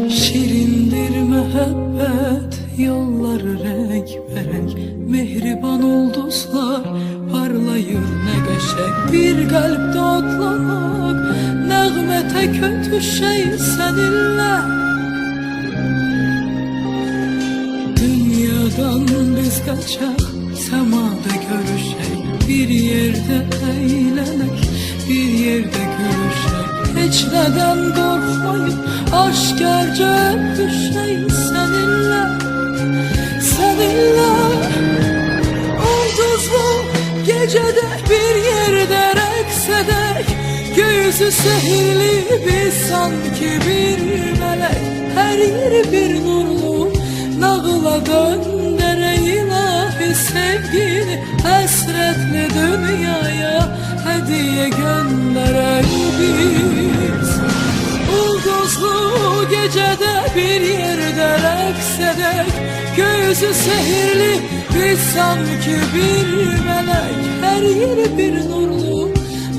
Şirindir müebbet yolları renk renk, mehriban ulduzlar parlayır ne qəşəng. Bir kalpte otlamak nəğmete kötü şey seninle. Dünyadan biz kaçak, semada görüşek, bir yerde eğlenek, bir yerde gülüşek. Hiç neden korkmayıp aşkarca öpüşek seninle. Seninle ulduzlu gecede bir yerde rəqs edək, göğüsü sehirli biz sanki bir melek. Her yeri bir nurlu nağıla döndərək, ilahi sevgini həsrətli dünyaya hediye gönderək biz. Ulduzlu gecede bir yerde rəqs edək, göğüsü sehirli biz sanki bir melek. Her yeri bir nurlu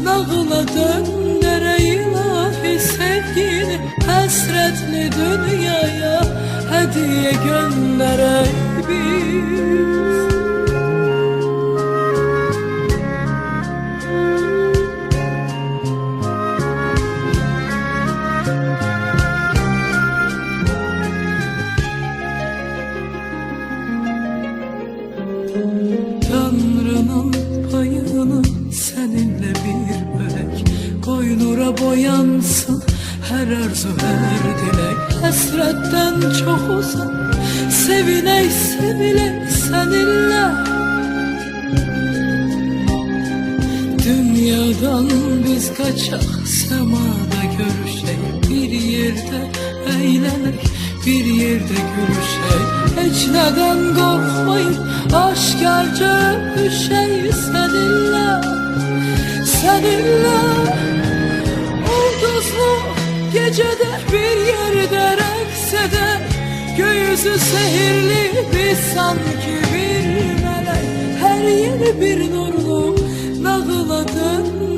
nağıla döndərək, ilahi sevgini həsrətli dünyaya hediye gönderək biz. Tanrı'nın payını seninle bir bölek, koynura boyansın her arzu her dilek. Hasretten çok uzak, sevilek sevilek seninle. Dünyadan biz kaçak, semada görüşek, bir yerde eğlenek, bir yerde gülüşek. Hiç neden korkmayıp aşkarca öpüşek seninle. Seninle ulduzlu gecede bir yerde rəqs edək, göğüsü sehirli biz sanki bir melek. Her yeri bir nur